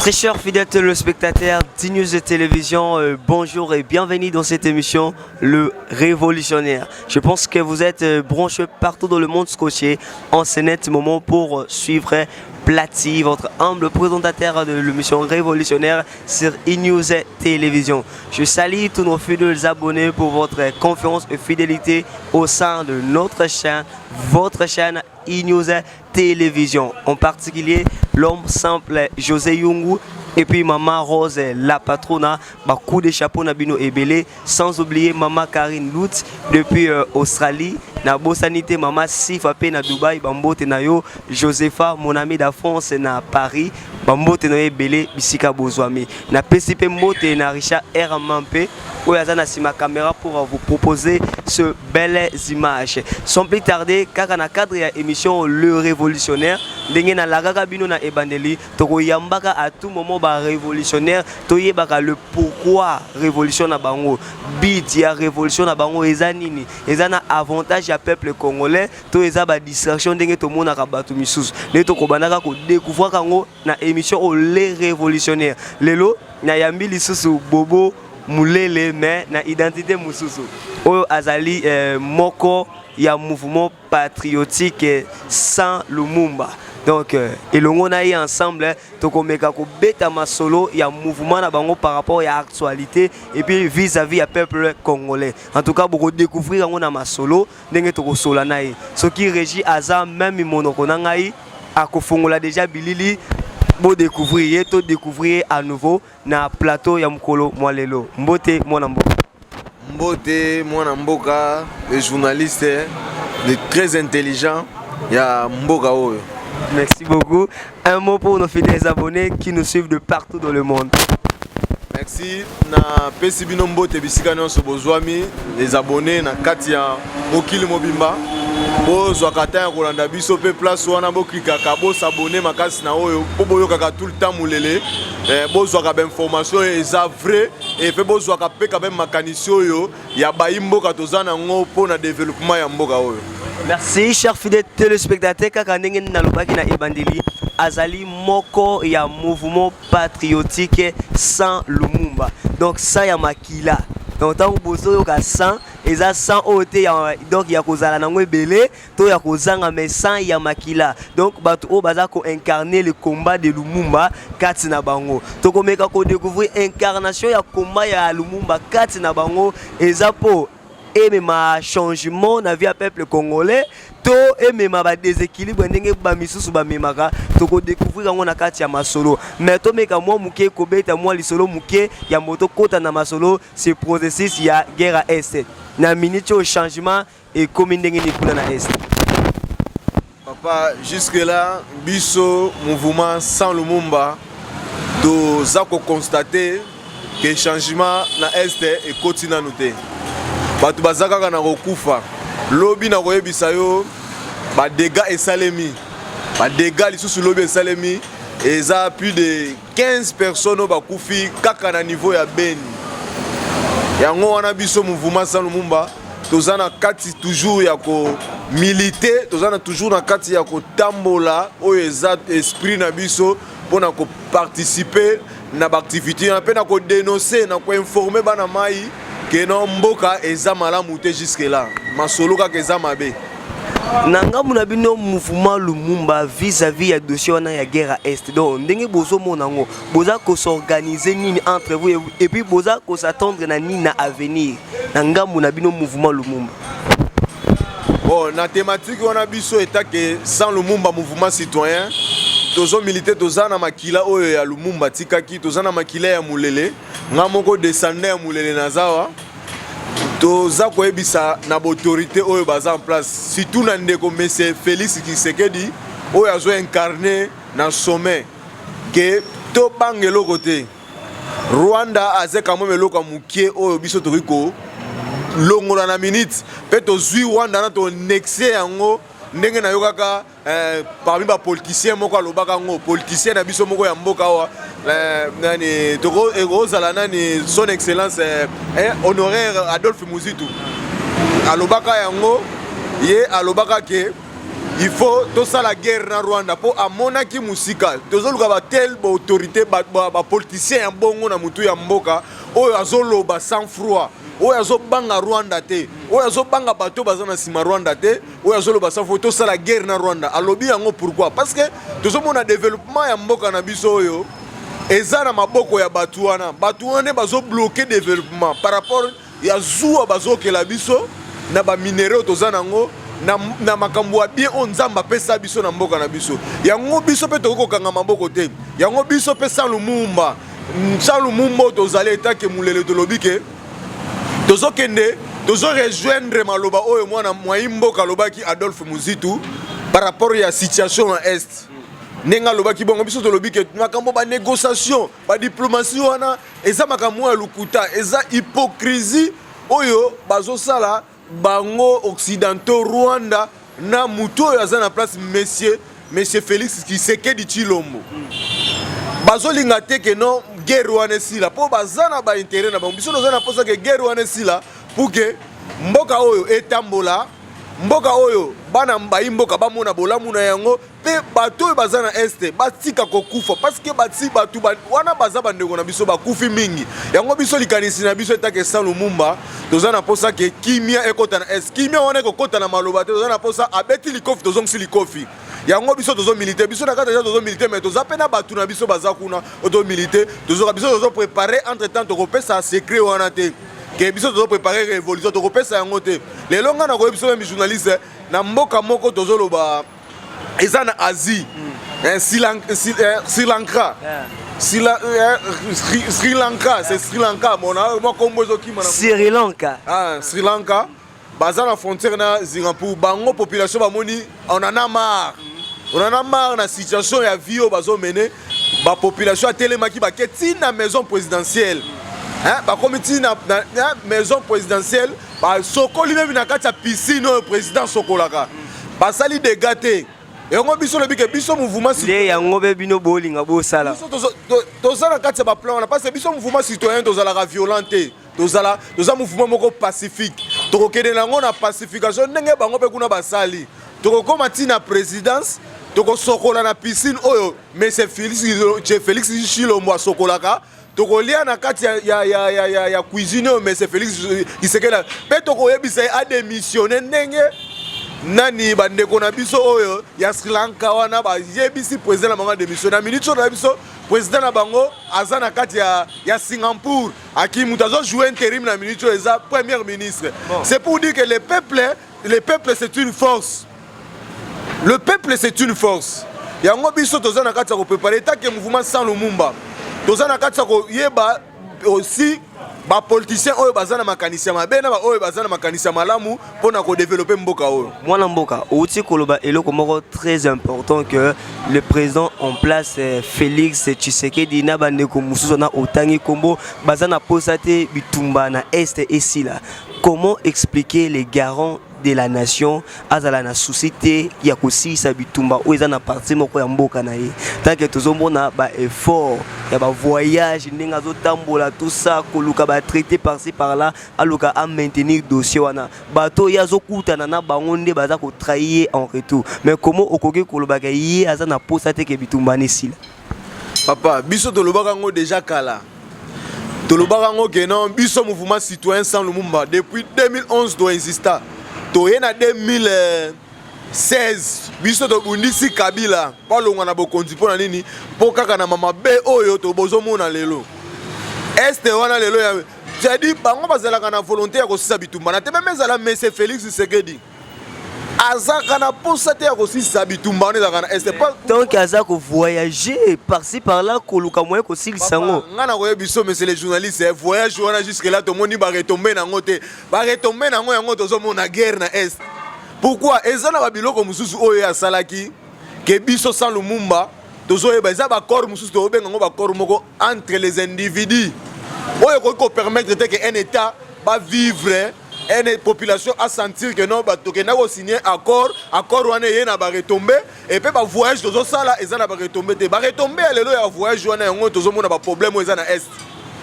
Très chers fidèles téléspectateurs d'E-News de télévision, bonjour et bienvenue dans cette émission Le Révolutionnaire. Je pense que vous êtes branchés partout dans le monde scotché en ce net moment pour suivre Platy, votre humble présentateur de l'émission Révolutionnaire sur E-News Télévision. Je salue tous nos fidèles abonnés pour votre confiance et fidélité au sein de notre chaîne, votre chaîne E-News Télévision. En particulier, l'homme simple José Yungu et puis Maman Rose, la patrona, coup de chapeau Nabino Ebele, sans oublier Maman Karine Lutz depuis Australie. Na Sanité, Maman Sifa Pe na Dubaï, Bambote na yo, Josepha, mon ami d'Afrance na Paris, Bambote na Ebele, Bisika Bozwami. Na PCP Mbote na Richard R. Mampe, où yazana si ma caméra pour vous proposer ce belles images. Sans plus tarder, car na cadre ya émission Le Révolutionnaire, ndenge na lagaga bino na ebandeli, toko yambaka à tout moment ba révolutionnaire, toye baka le pourquoi révolution na bango, bit ya révolution na bango ezanini, ezana avantage ya peuple congolais, to eza ba distraction ndenge to mona ka batu misusu. Le to ko banaka ko découvrir kango na émission Les Révolutionnaires. Lelo na yambi lisusu bobo mulele mais na identité mususu. Oyo azali moko ya mouvement patriotique sans Lumumba. Donc, elongo na yi ensemble, tokomeka ko beta masolo ya mouvement na bango par rapport à l'actualité et puis vis-à-vis à peuple congolais. En tout cas, beaucoup découvrir ngo na masolo ndenge toko sola na yi. Ce qui régit aza même monoko na ngai akofongola déjà bilili bo découvrir to découvrir à nouveau na plateau ya mukolo mwalelo. Mbote mwana mboka. Mbote mwana mboka, les journalistes, les très intelligents ya mboka oyo. Merci beaucoup. Un mot pour nos fidèles abonnés qui nous suivent de partout dans le monde. Merci. Na Pesibino Mbote bisika nyonso bozwami les abonnés na Katia Mokili Mobimba. Bozwa kata ya kolanda biso pe place wana boklikaka bo s'abonner makasi na oyo po boyokaka tout le temps mulele. Bozwa ka ba information eza vrai et pe bozwa ka pe ka ba makanisi oyo ya bayimboka tozana ngo po na développement ya mboka oyo. Merci chers fidèles téléspectateurs, kaka ndenge nalobaki na ebandeli azali moko ya mouvement patriotique sans Lumumba. Donc ça ya makila. Donc tant bozo yo ka sans eza sans ote ya donc ya kozala nango ebele to ya kozanga mais sans ya makila. Donc bato o baza ko incarner le combat de Lumumba kati na bango. To komeka ko découvrir incarnation ya combat ya Lumumba kati na bango eza po et même un changement na vie à peuple congolais to et même un déséquilibre ndenge ba misusu ba memaka to ko découvrir ngo na kati ya masolo mais to meka moi muke ko beta moi lisolo muke ya moto kota na masolo c'est processus ya guerre à est na minute au changement et comme ndenge ni kuna na est. Papa, jusque là biso mouvement sans Lumumba to za ko constater que changement na est et continue nous te. Batu bazaka kana kokufa lobi na koyebisa yo ba dégâts esalemi ba dégâts lisusu lobi esalemi eza plus de 15 personnes ba kufi kaka na niveau ya Beni yango wana biso mouvement sans Lumumba tozana kati toujours ya ko militer tozana toujours na kati ya ko tambola oyo eza esprit na biso pona ko participer na ba activité na pe na ko dénoncer na ko informer bana mai que non mboka eza malamu te jusque là masolo ka eza mabe nanga muna bino mouvement Lumumba vis-à-vis ya dossier wana ya guerre à est donc ndenge bozo monango boza ko s'organiser nini entre vous et puis boza ko s'attendre na nini na avenir nanga muna bino mouvement Lumumba. Bon na thématique wana biso eta que sans Lumumba mouvement citoyen tozo militer tozana makila oyo ya Lumumba tikaki tozana makila ya mulele nga moko descendant ya mulele nazawa toza koyebisa na autorité oyo baza en place surtout na ndeko monsieur Félix Tshisekedi oyo azo incarner na sommet que to bangelo côté Rwanda azeka mo meloko mukie oyo biso toriko longola na minute pe to zui Rwanda na to nexe yango ndenge na yokaka parmi ba politiciens moko alobaka ngo politicien na biso moko ya mboka wa nani toko ezala nani son excellence honoraire Adolphe Muzitu alobaka yango ye alobaka ke il faut tout ça la guerre na Rwanda pour amonaki musika tozoluka ba tel ba autorité ba politicien ya bongo na mutu ya mboka oyo azoloba sans froid oyo azobanga Rwanda te oyo azobanga bato baza na sima Rwanda te oyo azoloba sans froid tout ça la guerre na Rwanda alobi yango pourquoi parce que tozomona développement ya mboka na biso oyo eza na maboko ya bato wana bazo bloquer développement par rapport ya zuwa bazokela biso na ba minéraux toza nango na makambo ya bien on nzamba pesa biso na mboka na biso yango biso pe tokokanga maboko te yango biso pe sans lumumba tozali etake mulele tolobi ke tozokende tozo rejoindre maloba oyo mwana mwaimboka alobaki Adolphe Muzitu par rapport ya situation en est nenga lobaki bongo biso tolobi ke makambo ba négociation ba diplomatie wana eza makambo ya lukuta eza hypocrisie oyo bazosala bango occidentaux Rwanda na muto oyo aza na place monsieur Félix Tshisekedi Tshilombo bazolinga te ke non guerre wana esila po baza na ba intérêt na bango biso toza na posa ke guerre wana esila pour que mboka oyo etambola mboka oyo bana mbayi mboka bamona bolamu na yango pe bato oyo baza na este batika kokufa parce que bati batu wana baza bandeko na biso bakufi mingi yango biso likanisi na biso etake Sans Lumumba toza na posa ke kimia ekota na est kimia wana ekokota na maloba te toza na posa abeti likofi tozongisi likofi yango biso tozo militaire biso na kata tozo militaire mais toza pena batu na biso baza kuna oto militaire tozo préparer entre temps tokopesa secret wana te que biso tozo préparer révolution tokopesa yango te lelo nga na ko biso même journaliste na mboka moko tozoloba eza na Asie Sri Lanka Sri Lanka c'est Sri Lanka mon kombo ezokima na Sri Lanka Sri Lanka baza na frontière na Singapour bango population bamoni on en a marre na situation ya vie oyo bazomene ba population atelemaki baketi na maison présidentielle ba komiti na maison présidentielle ba sokoli même na kati ya piscine oyo président sokolaka basali dégâts te yango biso lobi ke biso mouvement citoyen yango be bino bolinga bosala toza na kati ya ba plan wana parce que biso mouvement citoyen tozalaka violent te toza mouvement moko pacifique tokokende nango na pacification ndenge bango mpe kuna basali tokokoma ntina présidence tokosokola na piscine oyo monsieur Félix Tshilombo asokolaka tokolia na kati ya cuisine oyo monsieur Félix Tshisekedi mpe tokoyebisa ye adémissionne ndenge nani bandeko na biso oyo ya Sri Lanka wana bayebisi président na bango adémissionne na minute oyo na biso président na bango aza na kati ya Singapour aki mutu azojouer intérim na minute oyo eza premier ministre c'est pour dire que le peuple c'est une force. Le peuple c'est une force. Yango biso toza na kati ya ko préparer take mouvement Sans Lumumba. Toza na kati ya ko yeba aussi ba politiciens oyo baza na makanisi ya mabe na ba oyo baza na makanisi ya malamu pona ko développer mboka oyo. Mwana mboka outi koloba eloko moko très important que le président en place Félix Tshisekedi na bandeko mususu na otangi kombo baza na posate bitumba na est et sila. Comment expliquer les garants de la nation azala na société ya kosisa bitumba o eza na parti moko ya mboka na ye tant que tozomona ba effort ya ba voyage ndinga zotambola tout ça koluka ba traité par-ci par-là aluka à maintenir dossier wana bato ya zokutana na bango nde baza ko trahir en retour mais comment okoki koloba ka ye aza na posa te ke bitumba ne sila papa biso tolobaka ngo déjà kala tolobaka ngo que non biso mouvement citoyen Sans Lumumba depuis 2011 doit exister. Toye na 2016 biso to bundisi Kabila palonga na bokonzi pona nini po kaka na mama be oyo to bozomona lelo este wana lelo ya jadi bango bazalaka na volonté ya kosisa bitumba na te même ezala monsieur Félix Tshisekedi azaka na posa te ya kosisa bitumba on ezaka na este pas donc azako voyager par-ci par-là koluka moyen kosilisa ngo nga na koye biso monsieur les journalistes voyage wana jusque là to moni ba retomber nango te ba retomber nango yango tozomona guerre na est. Pourquoi ezana ba biloko mususu oyo ya salaki ke biso Sans Lumumba tozoyeba eza ba corps mususu to benga ngo ba corps moko entre les individus oyo ko permettre te que un état ba vivre une population à sentir que non bato ke na ko signer accord wana ye na ba retomber et puis ba voyage tozo sala ezana ba retomber te ba retomber lelo ya voyage wana yango tozomona ba problème ezana est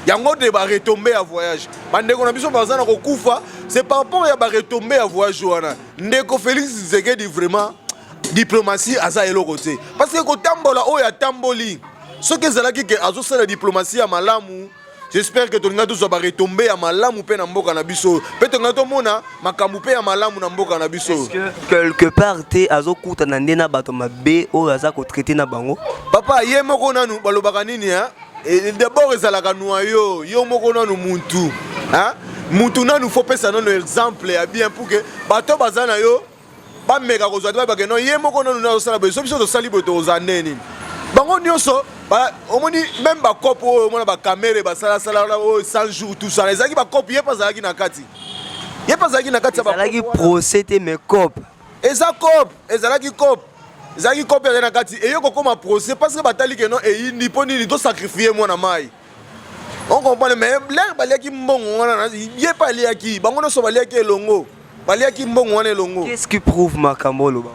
yango de ba retomber à voyage bandeko na biso bazana ko kufa c'est par rapport ya ba retomber à voyage wana ndeko Félix Tshisekedi vraiment diplomatie aza eloko te parce que kotambola oyo atamboli soki ezalaki ke azosala diplomatie ya malamu. J'espère que tolinga tous va retomber à malamu pe na mboka na biso. Pe tonga to mona makambu pe ya malamu na mboka na biso. Est-ce que quelque part te azokuta na ndena bato mabe o aza ko traiter na bango? Papa ye moko nanu balobaka nini hein? Et d'abord ezalaka noyo yo moko nanu muntu. Hein? Muntu nanu faut pesa nanu exemple ya bien pour que bato bazana yo ba meka ko zwa ba ke non ye moko nanu na osala beso biso to sali boto ozaneni. Bango nyonso omoni même ba kopo omona ba caméra ba sala 100 jours tout ça ezaki ba kopo ye pas na kati ba ezalaki procès mais cop ezalaki cop ya na kati et yo kokoma procès parce que batali ke non et ni poni ni to sacrifier moi na mai on comprend mais l'air baliaki mbongo wana ye pas liaki bango no so baliaki elongo baliaki mbongo wana elongo. Qu'est-ce qui prouve makambo lo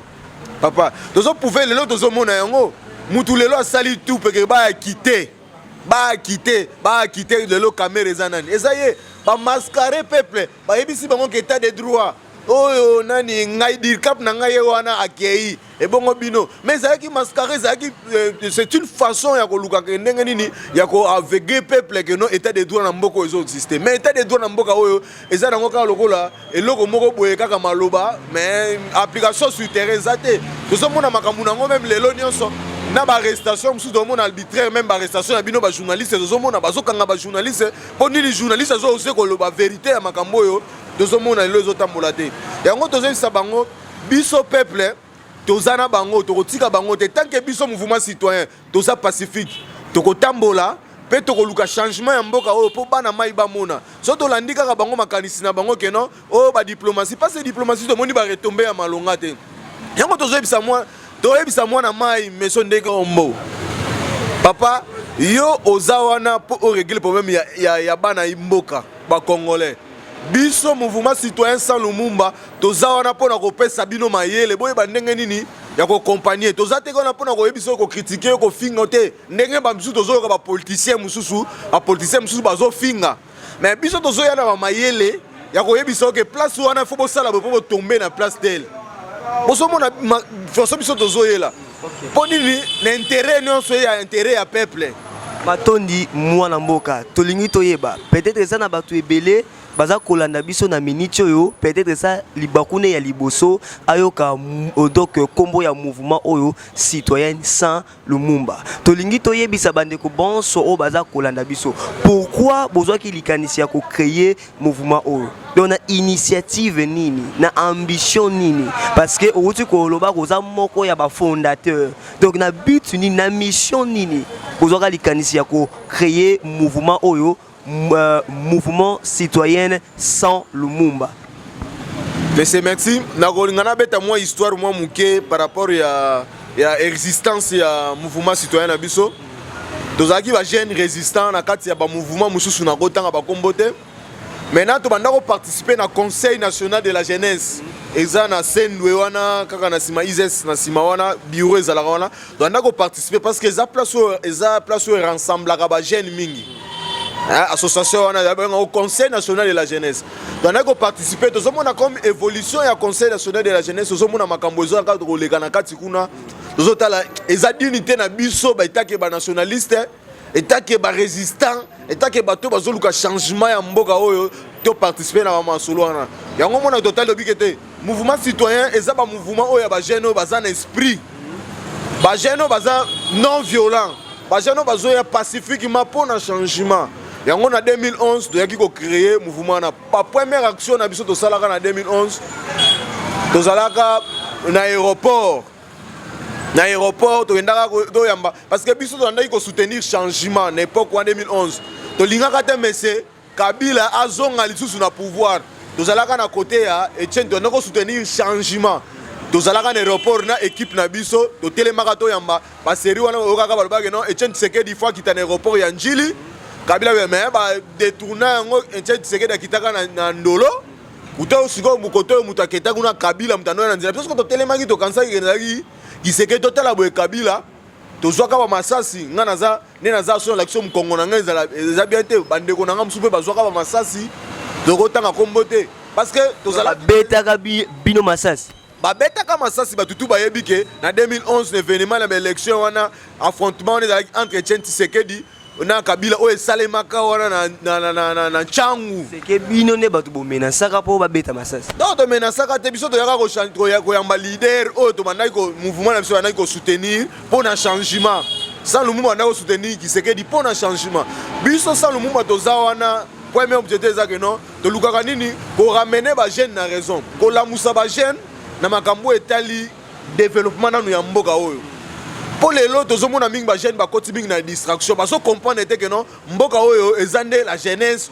papa tozo prouver lelo tozo mona yango mutu lelo asali tout peke ba quitter lelo caméra ezanani ezaye ba mascarer peuple ba yebisi bango ke état de droit oyo nani ngai dir cap na ngai wana akei et bongo bino mais ezaki mascarer ezaki c'est une façon ya koluka ke ndenge nini ya ko aveugler peuple que non état de droit na mboko ezo exister mais état de droit na mboka oyo eza nango kaka lokola eloko moko boye kaka maloba mais application sur terrain zate tozo mona makambu nango même lelo nyonso na ba arrestation musu do mona arbitraire même ba arrestation ya bino ba journaliste tozo mona bazokanga ba journaliste po nini journaliste azo ose koloba vérité ya makambo oyo tozo mona lelo ezotambola te yango tozo bisa bango biso peuple tozana bango tokotika bango te tant que biso mouvement citoyen toza pacifique tokotambola pe tokoluka changement ya mboka oyo po bana mai bamona so tolandi kaka bango makanisi na bango ke non oyo ba diplomatie parce que diplomatie tomoni ba retomber ya malonga te yango tozoyebisa mwa na mai meso ndenge ombo papa yo oza wana po orégler problème ya bana mboka ba congolais biso mouvement citoyen sans Lumumba toza wana pona kopesa bino mayele boye ba ndenge nini ya ko accompagner toza te kona pona ko yebiso ko critiquer ko finga te ndenge ba msusu tozo ka ba politicien mususu bazo finga mais biso tozo yana ba mayele ya ko yebiso ke place wana faut bosala bo tomber na place tel boso mona foso biso tozo yela poni ni l'intérêt non so ya intérêt ya peuple matondi mwana mboka tolingi toyeba peut-être ça na batu ebele baza kolanda biso na minute oyo peut-être ça libakune ya liboso ayoka donc kombo ya mouvement oyo citoyen sans Lumumba tolingi toyebisa bandeko bonso o baza kolanda biso pourquoi bozwa ki likanisi ya ko créer mouvement oyo on a initiative nini na ambition nini parce que outi ko loba koza moko ya ba fondateur donc na but ni na mission nini bozwa likanisi ya ko créer mouvement oyo mouvement citoyen sans Lumumba. Merci. Nakolingana beta moi histoire moi muke par rapport ya existence ya mouvement citoyen na biso. Tozaki ba jeune résistant na kati ya ba mouvement mususu na kotanga ba kombote. Maintenant to banda ko participer na conseil national de la jeunesse. Eza na sendwe wana kaka na sima ISES na sima wana bureau ezalaka wana. Banda ko participer parce que eza place où rassemble ba jeune mingi. Association au Conseil national de la jeunesse. Donc on a participé tout monde comme évolution ya Conseil national de la jeunesse tout monde makambo zo ka koleka na kati kuna tout tala eza unité na biso ba itake ba nationaliste etake ba résistant etake bato bazoluka changement ya mboka oyo to participer na mama solo wana yango mona total obikete mouvement citoyen eza ba mouvement oyo ba jeune baza na esprit ba jeune baza non violent ba jeune bazo ya pacifiquement pour un changement. Et en 2011, nous avons créé un mouvement. La première action na biso to salaka en 2011, to salaka na aéroport. Na aéroport, to ndaka do yamba parce que biso to ndaki ko soutenir changement à l'époque en 2011. To lingaka te messe Kabila azonga lisusu na pouvoir. To salaka na côté ya Etienne to ndako soutenir changement. To salaka na aéroport na équipe na biso, to telemaka to yamba ba série wana okaka balobaka non Etienne Tshisekedi fois kita na aéroport ya Njili. Kabila mais ba détourner ngo Etienne Tshisekedi akitaka na ndolo uta usiko mukoto mutu aketa kuna Kabila mutano na nzela parce que to telemaki to kansa ki Tshisekedi to tala boye Kabila to zwaka ba masasi nga naza ne naza so l'action mkongo na nga eza bien te bandeko na nga musupe ba zwaka ba masasi to kotanga kombote parce que to zala beta bino masasi babetaka masasi batutu bayebi ke na 2011 événement na élection wana affrontement entre Etienne Tshisekedi na Kabila oyo esalemaka wana na Tchangu. Seke bino ne batu bomenasaka po babeta masasi. Donc tomenasaka te biso toyaka koyamba leader oyo tomandaki ko mouvement na biso bandaki ko soutenir pour na changement. Sans Lumumba bandaki ko soutenir Tshisekedi pour na changement. Biso sans Lumumba toza wana premier objectif ezaka non tolukaka nini ko ramener ba jeune na raison. Ko lamusa ba jeune na makambo etali développement nanu ya mboka oyo. Pour les lots, tous les gens qui ont une distraction. Parce qu'on comprend que non, la jeunesse,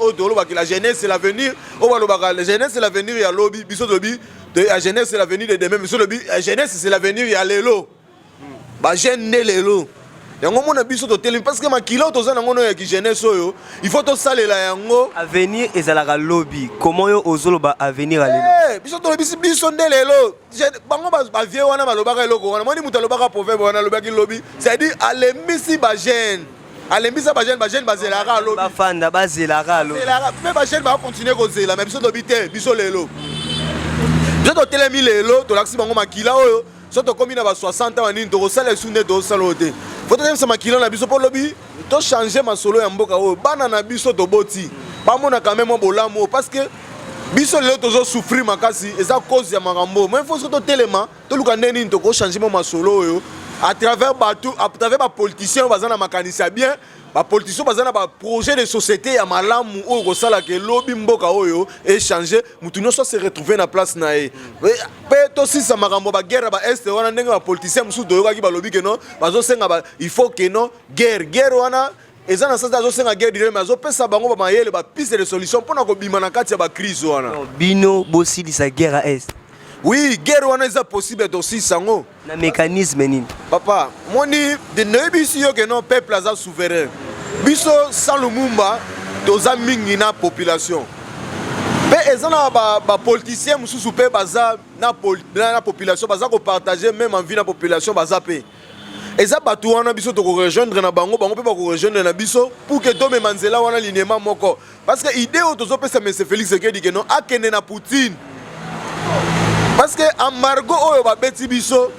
la jeunesse c'est l'avenir. La jeunesse c'est l'avenir, il y a lobby. La jeunesse c'est l'avenir de demain. La jeunesse c'est l'avenir, il y a les lots. La jeune n'est les lots. Parce que il faut que ça les yango. Avenir est à la lobby. Comment yo ozolo ba avenir à l'élo? Biso to biso ndele lo. Bango ba vieux wana balobaka eloko wana. Moni muta lobaka proverbe wana lobaki lobby. C'est-à-dire alembisi ba jeune. Alembisa ba jeune bazelaka lobby. Ba fanda bazelaka lobby. Mais ba jeune ba continuer kozela mais biso to bité biso lelo. Biso to telemi lelo to laksi bango makila oyo. Soto komi na ba 60 ans nini to kosala sunde to salote. Faut que ça makilo na biso pour lobby to changer ma solo ya mboka oyo bana na biso to boti ba mona quand même bolamo parce que biso lelo tozo souffrir makasi eza cause ya makambo mais il faut que to telema to luka neni to ko changer ma solo oyo à travers ba politiciens bazana makanisa bien ba politiciens bazana ba projet de société ya malamu oyo ko sala ke lobby mboka oyo et changer mutu nyonso se retrouver na place na ye pe to si sa makambo ba guerre ba est wana ndenge ba politiciens musu doyoka ki ba lobby ke non bazo senga ba il faut que non guerre wana eza na sasa azo senga guerre dire mais azo pesa bango ba mayele ba piste de solution pona ko bima na kati ya ba crise wana bino bosi sa guerre à est. Oui, guerre wana eza possible aussi sango Na mécanisme nini? Papa, moni de nebisi yo que non peuple aza souverain. Biso sans Lumumba, toza mingi na population. Pe ezana ba politicien mususu pe baza na population baza ko partager même envie na population baza pe. Eza batu wana biso to ko rejoindre na bango pe ba ko rejoindre na biso pour que to me manzela wana linément moko. Parce que idée o tozo pesa M. Félix Tshisekedi que non akende na Poutine. Parce que embargo oyo ba beti biso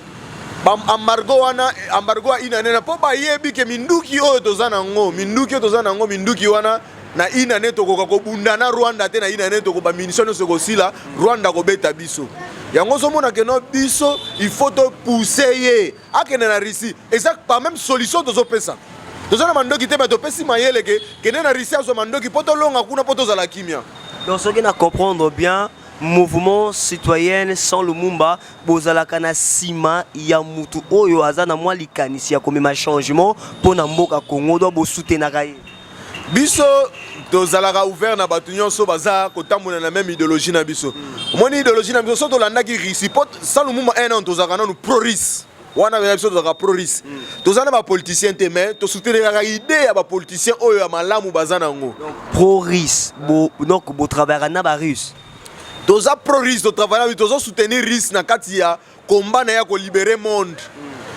embargo wana embargo inane na po ba yebi ke minduki oyo tozana ngo minduki wana na inane tokoka ko bunda na Rwanda te na inane toko ba munition se kosila Rwanda ko beta biso yango so mona ke no biso il faut to pousser ye akene na Russie et ça pas même solution tozo pesa tozana mandoki te ba to pesi mayele ke na Russie azo mandoki poto longa kuna poto za la kimia. Donc ce qu'on a comprendre bien mouvement citoyen sans Lumumba bozalaka na sima ya mutu oyo azana mwa likanisi ya komema changement pona mboka Congo do bo soutenaka ye biso tozalaka ouvert na batu nyonso baza kotambola na même idéologie na biso moni idéologie na biso so tolandaki Russie sans Lumumba un an tozalaka nanu pro-Russe wana biso tozalaka pro-Russe tozana ba politicien te mais to soutenaka idée ya ba politicien oyo ya malamu bazana ngo pro-Russe donc bo travailler na ba russe toza pro-Russe to travailler tozo soutenir Russe na kati ya combat na ya ko libérer monde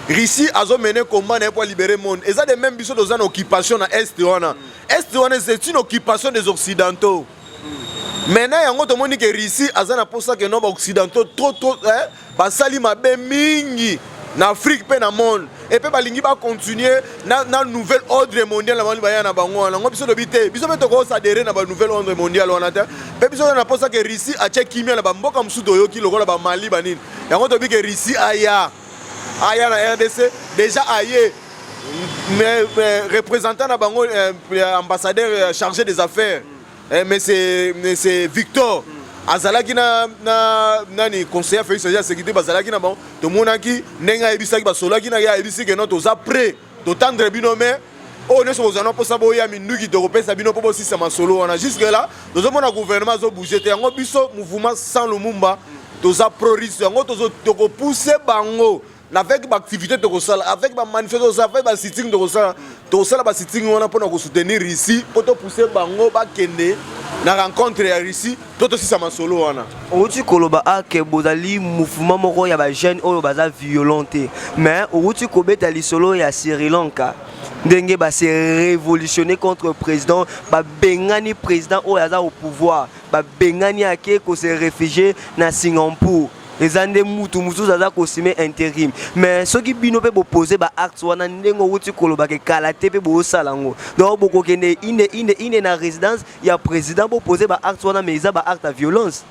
Russie azo mener combat na ya pour libérer monde eza de même biso toza na occupation na est wana c'est une occupation des occidentaux maintenant yango to moni ke Russie azana pour ça que non ba occidentaux trop basali mabe mingi na Afrique pe na monde et pe balingi ba continuer na nouvel ordre mondial na mali baya na bango wana ngo biso dobite biso beto ko s'adhérer na ba nouvel ordre mondial wana te pe biso na posa ke Russie a che kimia na ba mboka musudo yoki lokola ba Mali banini yango to bi ke Russie aya na RDC déjà aye mais représentant na bango ambassadeur chargé des affaires mais c'est Victor azalaki na nani conseiller Félix Tshisekedi sécurité bazalaki na bon to monaki nenga ebisaki basolaki na ya ebisi que non toza prêt to tendre bino mais o ne so zana posa boya minduki to kopesa bino po bosi sama solo wana jusque là tozo mona gouvernement zo bouger te yango biso mouvement sans Lumumba toza pro-Russe yango tozo to ko pousser bango avec ba activité to ko sala avec ba manifestation avec ba sitting to sala ba sitting wana pour na ko soutenir ici pour to pousser bango ba kende na rencontre ya Russie toto sisa masolo wana outi koloba ake bozali mouvement moko ya ba jeune oyo baza violenté mais outi kobeta lisolo ya Sri Lanka ndenge ba se révolutionner contre président ba bengani président oyo aza au pouvoir ba bengani ake ko se réfugier na Singapour ezande mutu zaza kosime intérim mais soki bino pe poser ba acte wana ndengo wuti koloba ke kala te pe bo sala ngo donc boko kende ine na résidence ya président bo poser ba acte wana mais eza ba acte à violence.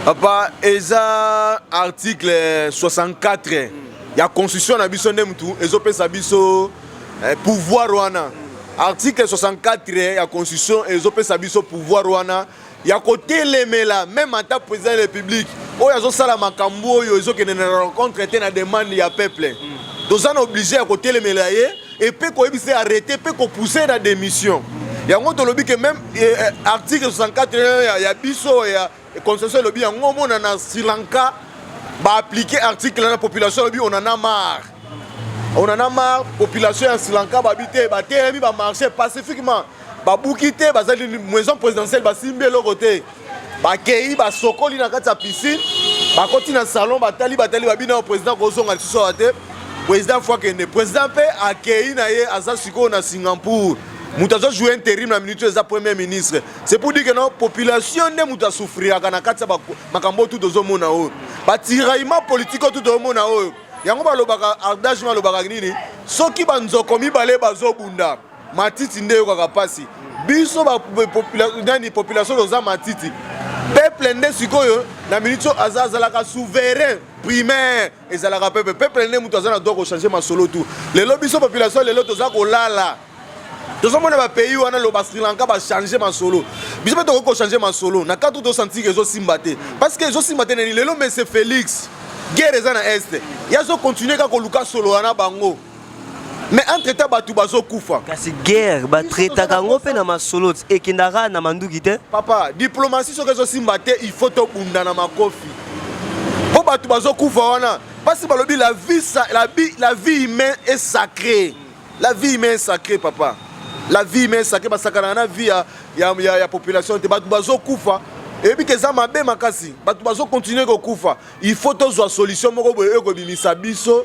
Papa eza article 64 ya constitution na biso nde mutu ezopesa biso pouvoir wana. Article 64 ya constitution ezopesa biso pouvoir wana ya kotelemela même en tant que président de la République oyo azosala makambo oyo ezokende na rencontre te na demande ya peuple tozana obligé ya kotelemela ye et pe koyebisa arrêter pe pousser na démission yango tolobi que même article 64 ya biso ya constitution lobi yango mona na Sri Lanka ba appliquer article na population lobi on en a marre population ya Sri Lanka ba habiter ba teremi ba marcher pacifiquement ba boukité bazali maison présidentielle ba simbe lo côté ba kei ba sokoli na kati ya piscine ba koti na salon batali babina au président kozonga liso ate président fois que ne président pe akei na ye aza siko na Singapour mutazo jouer intérim na minute za premier ministre c'est pour dire que non population ne muta souffrir kana kati ya makambo tout dozo mona o ba tiraillement politique tout dozo mona o yango ba lobaka ardage ma lobaka nini soki banzoko mibale bazobunda matiti nde yoka pasi biso ba population doza matiti peuple nde sikoyo na minute azalaka souverain primaire ezalaka peuple nde mutu azana doit changer masolo tout lelo biso population lelo toza kolala tozomona ba pays wana lo ba Sri Lanka ba changer masolo biso pe toko changer masolo na kato to sentir ezo simbate parce que ezo simbate nani lelo mais c'est Félix guerre ezana est yazo continuer ka koluka solo wana bango mais entre-temps batu bazo kufa kasi guerre ba traita kango pe na masolo ekindaka na manduki te papa diplomatie soki ezosimba te il faut tobunda na makofi po batu bazo kufa wana parce balobi la vie humaine est sacrée la vie humaine est sacrée papa la vie humaine est sacrée basakana na vie ya population te batu bazo kufa et puis que ça mabe makasi batu bazo continuer ko kufa il faut tozwa solution moko boye ko bimisa biso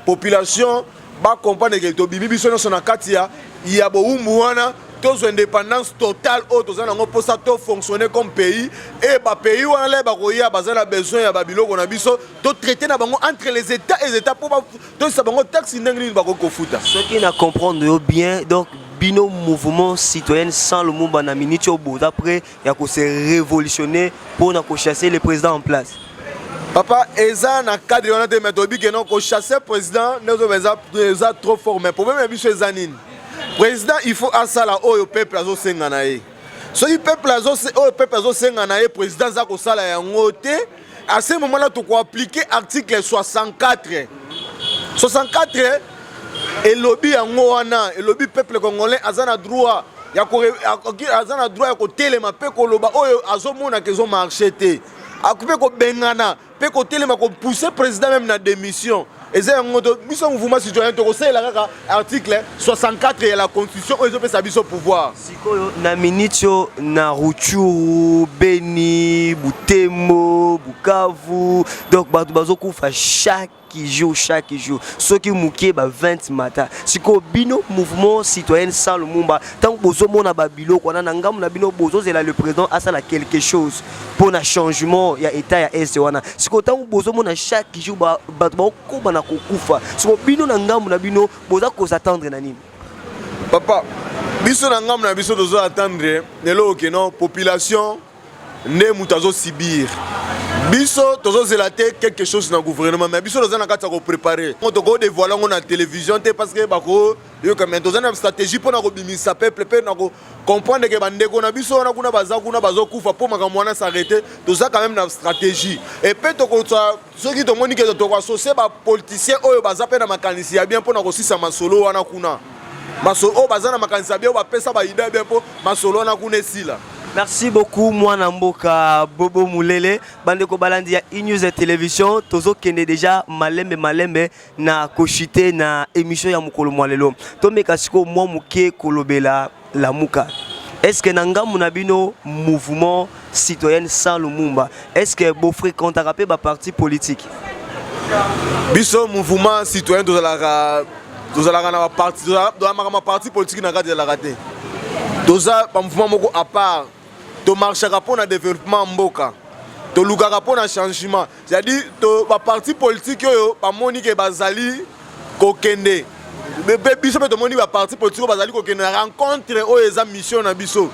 population ba comprendre que to bibi biso na kati ya bo wana tozo indépendance totale o tozo na ngo posa to fonctionner comme pays et ba pays wana ba koya bazana besoin ya babiloko na biso to traiter na bango entre les états et les états pour to sa bango taxe ndengini ba ko futa ce qui na comprendre bien donc bino mouvement citoyen sans le mumba na minute au bout après ya ko se révolutionner pour na ko chasser le président en place. Papa, eza na cadre on a des méthodes qui non ko chasser président nous a trop fort mais problème est biso zanine. Président il faut asala oyo peuple azo senga na ye. So le peuple azo senga na ye président za ko sala yango te à ce moment là tu ko appliquer article 64. 64 et lobby yango wana et lobby peuple congolais azana droit ya ko azana droit ya ko telema pe ko loba oyo azo mona ke zo marché te. Akoupe ko bengana pe ko telema ko pousser président même na démission eza ngoto biso mouvement citoyen to ko sela kaka article 64 ya la constitution oyo pesa biso pouvoir sikoyo na minitio na Rutshuru Beni Butembo Bukavu donc bato bazokufa chaque jour ceux qui mouké ba 20 matin siko bino mouvement citoyen sans le mumba tant bozo mona babilo kona na ngamu na bino bozo zela le président asala quelque chose pour na changement ya état ya est wana siko tant bozo mona chaque jour bato ba na kokufa siko bino na ngamu na bino boza ko s'attendre na nini papa biso na ngamu na biso dozo attendre nelo ke non population ne mutazo sibir biso tozo zelaté quelque chose na gouvernement mais biso toza na kati ko préparer on to ko dévoiler on na télévision te parce que bako yo comme toza na stratégie pour na ko bimisa peuple pe na ko comprendre que bandeko na biso na kuna bazo kufa pour makambo wana s'arrêter toza quand même na stratégie et pe to ko ceux qui to moni que to ko associer ba politiciens oyo baza pe na makanisi ya bien pour na ko sisa masolo wana kuna masolo baza na makanisi ya bien ba pesa ba idée bien pour masolo wana kuna esila. Merci beaucoup mwana mboka Bobo Mulele bandeko balandi ya News et télévision tozo kende déjà malembe na kochite na émission ya mukolo mwalelo to meka siko mwa muke kolobela la muka est-ce que nangamu na bino mouvement citoyen sans Lumumba est-ce que bo fréquente rapper ba parti politique biso mouvement citoyen tozalaka na parti politique na kati ya la raté toza ba mouvement moko à part to marchaka pour na développement mboka tolukaka mpona changement. C'est-à-dire baparti politique oyo bamoni ke bazali kokende biso mpe tomoni baparti politique oyo bazali kokende na rencontre oyo eza mission na biso.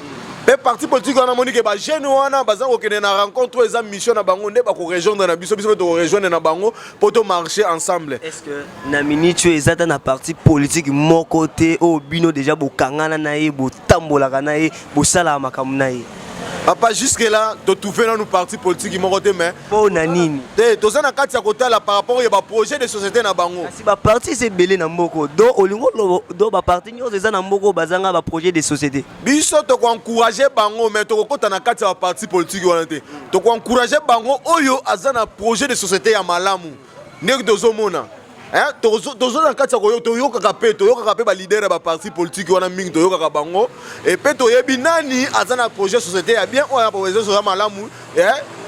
Les partis politiques on a moniqué ba jeune wana baza ko kene na rencontre eza mission na bango nde ba ko rejoindre na biso to rejoindre na bango pour to marcher ensemble. Est-ce que na minute ezata na parti politique mon côté au bino déjà bo kangana na ye bo tambola kana ye bo sala makambu na ye? Papa jusque là to trouver dans nos partis politiques mon côté mais po na nini to za na kati ya kota là par rapport ya ba projet de société na bango. Si ba parti c'est belé na mboko do olingo do ba parti nyo eza na mboko bazanga ba projet de société. Biso to ko encourager bango mais to ko kota na kati ya parti politique wana te. To ko encourager bango oyo azana projet de société ya malamu. Ndeko dozo mona. Hein tozo na kati ya koyo to yoka pe ba leader ba parti politique wana mingi to yoka bango et pe to yebi nani azana projet société ya bien oya projet société malamu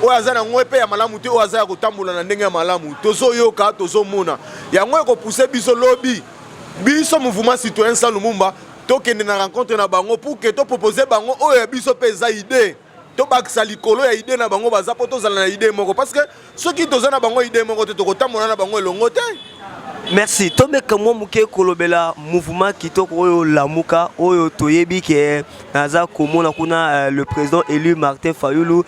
oya azana ngwe pe ya malamu te oya azana ko tambola na ndenge ya malamu tozo yoka tozo mona ya ngwe ko pousser biso lobby biso mouvement citoyen sans Lumumba to kende na rencontre na bango pour que to proposer bango oya biso pe za idée to bakisa likolo ya idée na bango baza po to zala na idée moko parce que ceux qui toza na bango idée moko te to ko tambola na bango elongo te. Merci. Tombe kamo muke kolobela mouvement kitoko oyo lamuka oyo toyebi ke naza komona kuna le président élu Martin Fayulu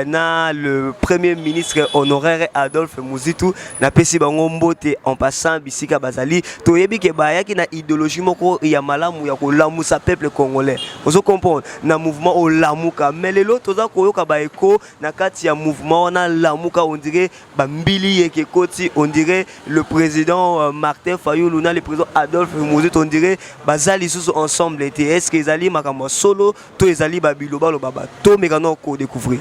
na le premier ministre honoraire Adolphe Muzitu na pesi bango mbote en passant bisika bazali toyebi ke bayaki na idéologie moko ya malamu ya ko lamusa peuple congolais. Ozo comprendre na mouvement o lamuka mais lelo toza koyoka ba eko na kati ya mouvement na lamuka on dirait bambili yeke koti on dirait le président Martin Fayulu na le président Adolphe Muzitu on dirait bazali sous ensemble était est-ce que ezali makamo solo to ezali babiloba lo baba to mekano ko découvrir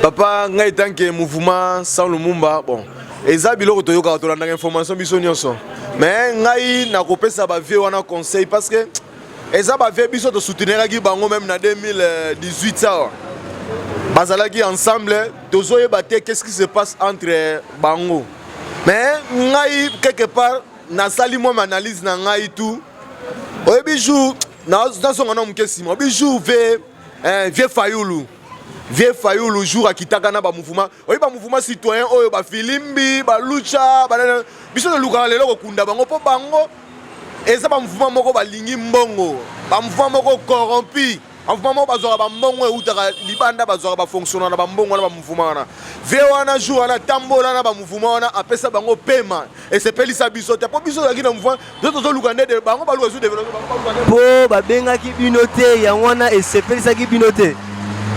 papa ngai tant que mouvement sans Lumumba bon eza biloko to yoka to landa information biso nyonso mais ngai na kopesa ba vie wana conseil parce que eza ba vie biso to soutenir ki bango même na 2018 ça bazalaki ensemble tozoye baté qu'est-ce qui se passe entre bango. Mais ngai quelque part na sali moi analyse na ngai tout oyebi jour na songa na mukesima oyebi jour vie Fayulu jour akitaka na ba mouvement oyebi ba mouvement citoyen oyo ba filimbi ba lucha ba biso de luka lelo ko kunda bango po bango eza ba mouvement moko ba lingi mbongo ba mouvement moko corrompu mouvement bazora ba mbongo eutaka libanda bazora ba fonctionner na ba mbongo na ba mouvement wana vewana jour wana tambola na ba mouvement wana apesa bango paiement et c'est pelisa biso te po biso yaki na mouvement zo lukande de bango ba luka développer po ba benga ki binote ya wana et c'est pelisa ki binote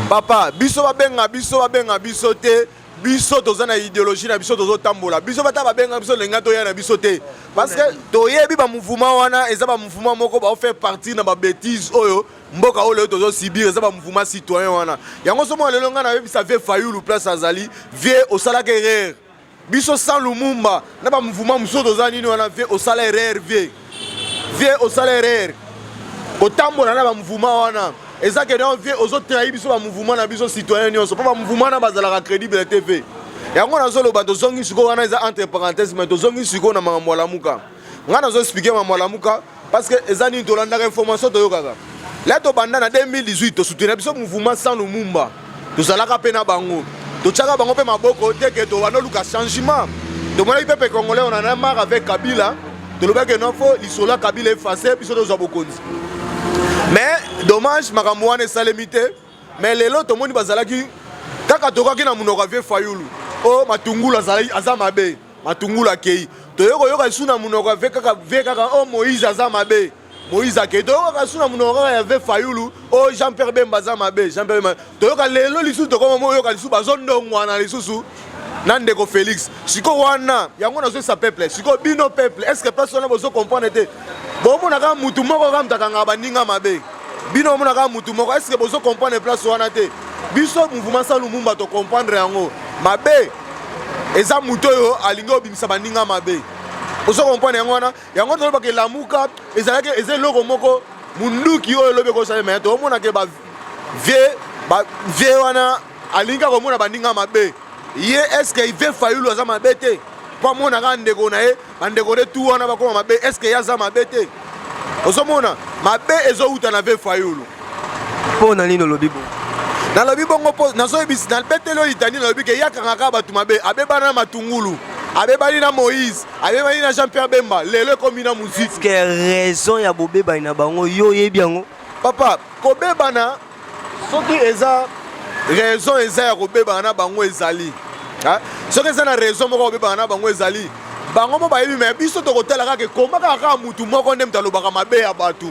papa biso ba benga biso te biso toza na idéologie na biso tozo tambola biso bata ba benga biso lenga to ya na biso te parce que toyebi ba mouvement wana eza ba mouvement moko ba faire partie na ba bêtise oyo mboka oyo tozo subir eza ba mouvement citoyen wana yango somo lelo nga na yebi sa vie Fayulu place azali vie au sala erreur biso sans Lumumba na ba mouvement muso toza nini wana vie au sala erreur vie au sala erreur ko tambola na ba mouvement wana eza que on vie aux autres trahi biso ba mouvement na biso citoyen nyonso pa ba mouvement na bazala crédible TV yango na zolo ba tozongi siko wana eza entre parenthèses mais tozongi siko na mambo lamuka nga na zo expliquer mambo lamuka parce que eza ni tolanda information to yokaka là to banda na 2018 to soutenir biso mouvement sans Lumumba to zalaka pe na bango to tchaka bango pe maboko te que to wana luka changement to mona peuple congolais on en a marre avec Kabila to loba que non faut l'isola Kabila effacer biso to zabokonzi. Mais dommage makambo wana esalemite mais lelo tomoni bazalaki kaka tokaki na munoko vie Fayulu o matungula azali azamabe matungula kei toyoko yoka suna munoko vie kaka o Moïse azamabe Moïse akei toyoka suna munoko ya vie Fayulu o Jean-Pierre Bemba azamabe Jean-Pierre Bemba toyoka lelo lisusu tokoma mo yoka lisusu bazondongwa na lisusu Nandeko Félix siko wana yango nazo sa peuple siko bino peuple est-ce que personne ne peut comprendre te bon mon aka mutu moko ka mtakanga baninga mabe bino mon aka mutu moko est-ce que bozo comprendre place wana te biso mouvement sans Lumumba to comprendre yango mabe eza muto yo alingo bimisa baninga mabe bozo comprendre yango to ba ke lamuka ezalaki ezelo moko munduki oyo lobe ko sala mais to mona ke ba vie wana alinga ko mona baninga mabe ye est-ce que il veut Fayulu azama bete pas mon ndeko na ye bandeko de tout wana bakoma mabe est-ce que yazama bete osomona mabe ezo uta na ve Fayulu po na nino lobibo na lobi bongo po nazo ebisi na betelo litani lobi ke yakanga batu mabe abebana matungulu abebani na Moïse abebani na Jean-Pierre Bemba lelo komina musique. Est-ce que raison ya bobeba na bango yo yebiango papa kobebana soki eza raison eza ya kobebana na bango ezali soki eza na raison moko kobebana na bango ezali bango mo bayebi me biso tokotala kaka ekoma kaka mutu moko nde mutu alobaka mabe ya batu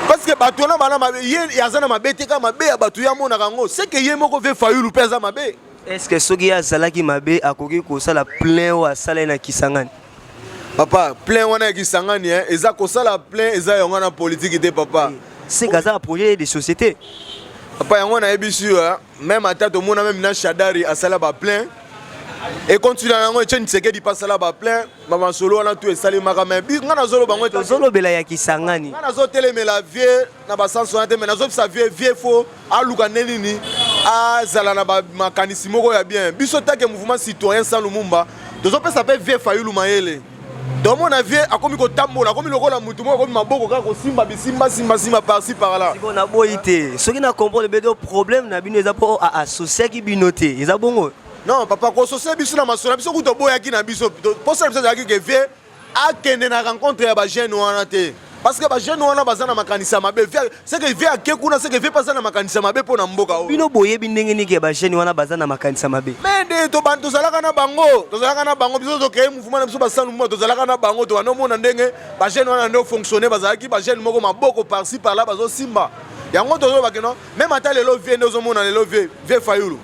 parce que batu wana bana mabe ye aza na mabe te kaka mabe ya batu ya monaka yango c'est que ye moko ve Fayulu mpe aza mabe. Est-ce que soki azalaki mabe akoki kosala plein oyo asala na Kisangani? Papa plein wana ya Kisangani eza kosala plein eza yango na politique te papa. C'est un projet de société. Papa yango na ebisu même ata to mona même na Shadari asala ba plein et continue yango Etienne Tshisekedi pasala ba plein mama solo wana tout esali makama bi ngana zolo bango zolo bela ya Kisangani ngana zo telemela vie na ba sanso na te mais nazo sa vie faux aluka nelini azala na ba makanisi moko ya bien biso take mouvement citoyen sans Lumumba dozo pesa pe vie Fayulu Mayele donc mon avis akomi ko tambola akomi lokola mutu moko akomi maboko kaka ko simba simba par-ci par-là siko na boité soki na comprendre bedo problème na bino eza po a associer ki binoté eza bongo. Non papa ko associer biso na masolo biso kuto boya ki na biso pour ça biso zaki ke vie akende na rencontre ya ba jeune wana te parce que ba jeune wana bazana makanisa mabe c'est que vie akekuna c'est que vie pasana makanisa mabe po na mboka o bino boye bindenge niki ba jeune wana bazana makanisa mabe mende to bantu zalaka na bango biso to créer mouvement na biso basanu mo to zalaka na bango to wana mona ndenge ba jeune wana ndo fonctionner bazalaki ba jeune moko maboko par-ci par-là bazo simba yango to zo bakeno même ata lelo vie ndo zo mona lelo vie Fayulu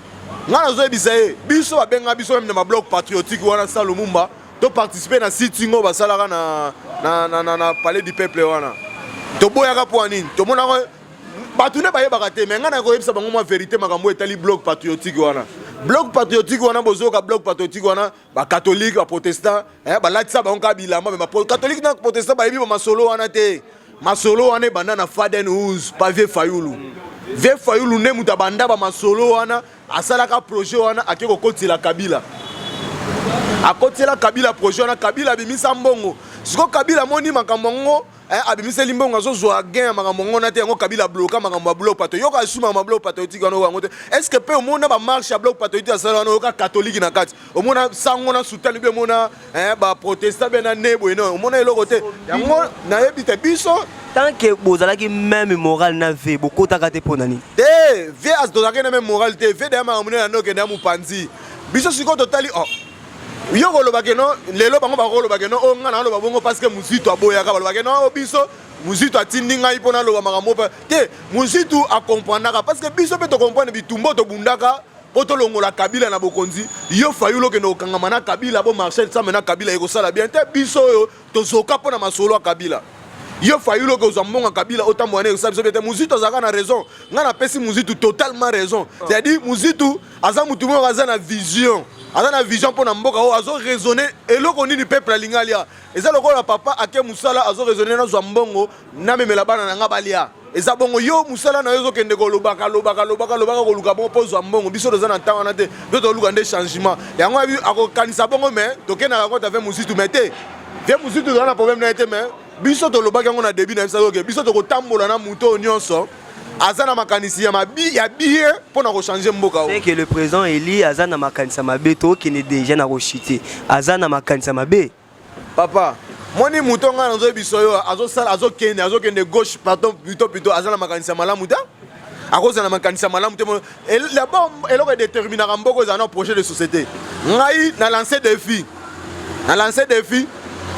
ngana zo ebisaye biso babenga biso même na bloc patriotique wana sans Lumumba to participer na sitting o basalaka na palais du peuple wana to boyaka po nini to mona ko batune baye bakate mais ngana ko yebisa bango ma vérité makambo etali bloc patriotique wana bozoka bloc patriotique wana ba catholique ba protestant ba latisa bango kabila mais ba catholique na protestant ba yebi ba masolo wana te masolo wana banda na Faden Ouz pas vie Fayulu ne muta banda ba masolo wana asalaka projet wana akeko kotila Kabila akotela Kabila projet na Kabila bimisa mbongo siko Kabila moni makambo ngo abimisa limbongo azozwa gain makambo ngo na te ngo Kabila bloka makambo bloc pato yoka suma ma bloc patriotique wana wango te est-ce que pe omona ba marche bloc patriotique asala wana yoka catholique na kati omona sango na soutane be mona ba protestant be na nebo eno omona eloko te yango na yebite biso tant que bozalaki même moral na ve bokotaka te ponani te ve as dozaka na même moral te ve de makambo na noke na mupanzi biso siko totali yo kolobake no lelo bango bakolobake no o ngana loba bongo parce que muzitu aboyaka balobake no biso muzitu atindi ngai pona loba makambo te muzitu akomprendaka parce que biso pe to comprendre bitumbo to bundaka poto longola Kabila na bokonzi yo Fayulu ke no kangama na Kabila bo marcher ça mena Kabila ekosala bien te biso yo tozoka pona masolo ya Kabila yo Fayulu ke ozambonga Kabila otambo ane ça biso te muzitu azaka na raison ngana pesi muzitu totalement raison c'est-à-dire muzitu aza mutu mo aza na vision azana vision pour na mboka o azo raisonner eloko nini peuple alingalia eza lokola papa ake musala azo raisonner na zwa mbongo na memela bana na ngabalia eza bongo yo musala na yo zo kende ko lobaka koluka bongo po zwa mbongo biso dozana ntango na te biso luka nde changement yango abi akokanisa bongo mais tokena ka kota ve musitu mete ve musitu na problème na ete mais biso to lobaka yango na début na biso to kotambola na muto nyonso azana makanisi ya mabi ya bien pour na changer mboka. C'est que le président Eli azana makanisa mabe to qui est déjà na rochité azana makanisa mabe papa moni mutonga nzo biso yo azo kende gauche pardon plutôt azana makanisa malamu ta akozana makanisa malamu te la bon eloko déterminera mboko za na projet de société ngai na lancer défi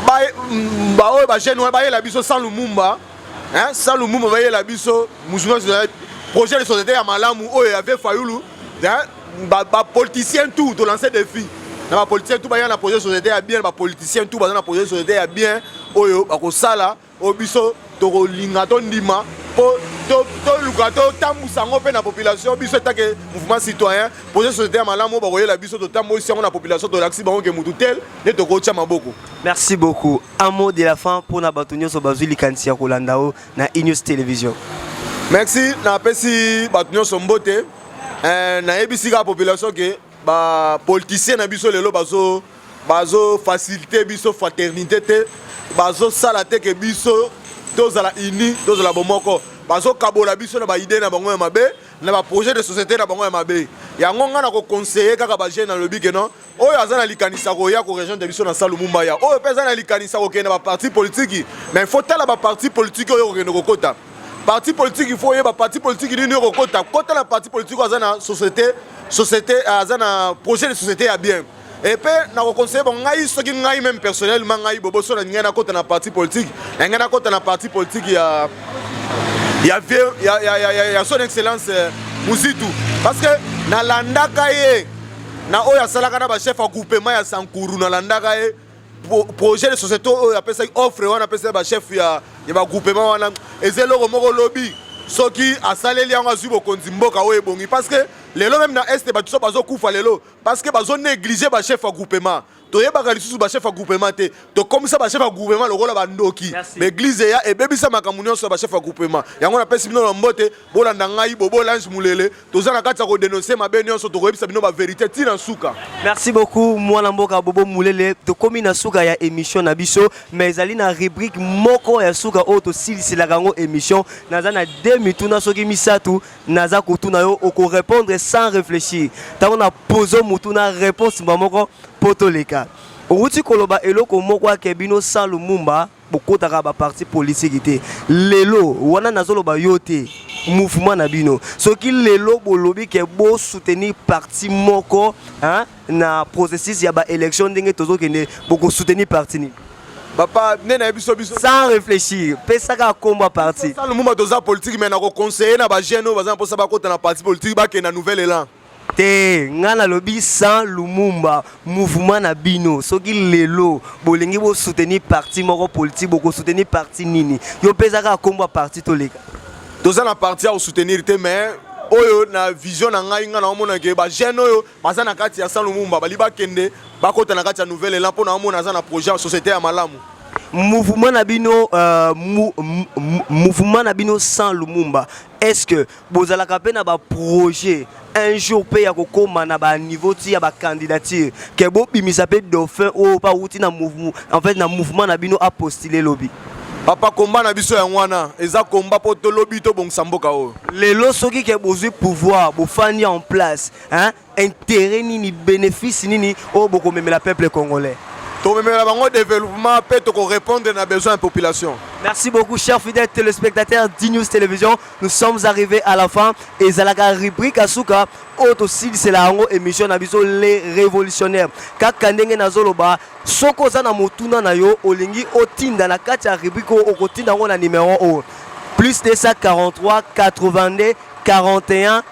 ba jeune ba la biso sans Lumumba sans Lumumba ba la biso musulman projet de société ya malamu oyo avait Fayulu ba politicien tout de lancer défi na ba politicien tout ba ya na projet de société ya bien ba politicien tout ba na projet de société ya bien oyo ba ko sala o biso to linga to ndima po to luka to tambusa ngo pe na population biso take mouvement citoyen projet de société ya malamu ba ko la biso to tambusa ngo na population to laxi bango ke mutu tel ne to ko tia maboko. Merci beaucoup. Un mot de la fin pour na batunyo so bazuli kantia kolandao na Inews Télévision. Merci na pesi batunyo so mbote na ebisi ka population ke ba politicien na biso lelo bazo faciliter biso fraternité te bazo sala te ke biso tozala ini tozala bomoko bazo kabola biso na ba idée na bango ya mabe na ba projet de société na bango ya mabe yango nga na ko conseiller kaka ba jeune na lobby que non oyo azana likanisa ko ya ko région de biso na Salu Mumba ya oyo pesa na likanisa ko kena ba parti politique mais il faut tala ba parti politique oyo ko kena ko kota parti politique il faut ba parti politique ni ko kota la parti politique azana société azana projet de société ya bien et puis na ko conseiller bon ngai soki ngai même personnellement ngai bobo so na ngena kota na parti politique ngena kota na parti politique ya son excellence Muzitu parce que na landaka ye na oya salaka na ba chef à groupement ya Sankuru na landaka ye projet de société oya pesa offre wana pesa ba chef ya ba groupement wana ezelo moko lobby soki asaleli yango azu bokonzi mboka oyo ebongi parce que lelo même na est batuso bazokufa lelo parce que bazo négliger ba chef à groupement toyebaka lisusu ba chef à groupement te to comme ça ba chef à groupement lokola bandoki mais église ya ebebisa makambo nyonso ba chef à groupement yango na pesi bino na mbote bolanda ngai bobo lange mulele toza na kati ya ko dénoncer mabe nyonso to koyebisa bino ba vérité tina suka. Merci beaucoup mwana mboka bobo mulele to komi na suka ya émission na biso mais ezali na rubrique moko ya suka o to silisila kango émission naza na 2 mituna soki misatu naza kotuna yo oko répondre sans réfléchir tango na pozo mutuna réponse moko potoleka outi koloba eloko moko akebino sans Lumumba bokotaka ba parti politique te lelo wana nazoloba yote mouvement na bino soki lelo bolobi ke bo soutenir parti moko hein na processus ya ba élection ndenge tozokende boko soutenir parti ni papa nena biso sans réfléchir pesaka komba parti sans Lumumba toza politique mais na ko conseiller na ba jeune bazan pour ça ba kota na parti politique ba ke na nouvel élan te ngana lobi sans Lumumba mouvement na bino soki lelo bolingi bo soutenir parti moko politique boko soutenir parti nini yo pesaka komba parti toleka toza na parti à soutenir te mais oyo na vision na ngai ngana omona ke ba jeune oyo baza na kati ya sans Lumumba bali ba kende ba kota na kati ya nouvelle élan pour na omona za na projet société ya malamu mouvement na bino mouvement na bino sans Lumumba est-ce que bozalaka pe na ba projet un jour pe ya kokoma na ba niveau ti ya ba candidature ke bo bimisa pe dauphin o pa uti na mouvement en fait na mouvement na bino a postuler lobby papa combat na biso ya ngwana eza combat po to lobby to bongisa mboka o lelo soki ke bozwi pouvoir bo fani en place hein intérêt nini bénéfice nini o boko memela peuple congolais to memela bango développement pe to ko répondre na besoin de population. Merci beaucoup chers fidèles téléspectateurs d'E-News Télévision. Nous sommes arrivés à la fin et zalaka rubrique asuka auto c'est la ngo émission na biso les révolutionnaires. Kaka ndenge nazoloba soko za na motuna na yo olingi otinda na kati ya rubrique okotinda ngo na numéro o plus 243 82 41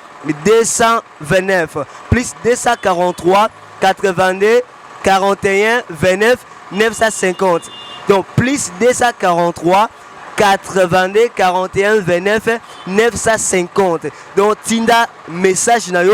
229 plus 243 82 41 29 950 donc plus 243 82 41 29 950 donc tinda message na yo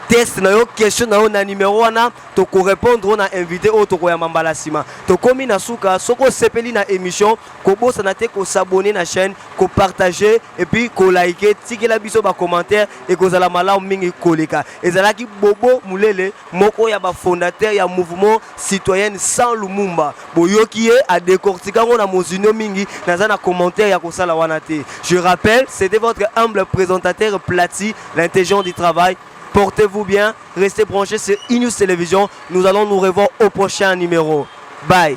test na yo question na yo na numéro wana to ko répondre na invité o to ko ya mambala sima to komi na suka soko sepeli na émission ko bosa na te ko s'abonner na chaîne ko partager et puis ko liker tikela biso ba commentaire et ko zala malamu mingi koleka ezalaki bobo mulele moko ya ba fondateur ya mouvement citoyen sans Lumumba boyoki a décortiquer na mozino mingi na za na commentaire ya ko sala wana te je rappelle c'était votre humble présentateur Plati l'intelligent du travail. Portez-vous bien, restez branchés sur E-News Télévision. Nous allons nous revoir au prochain numéro. Bye.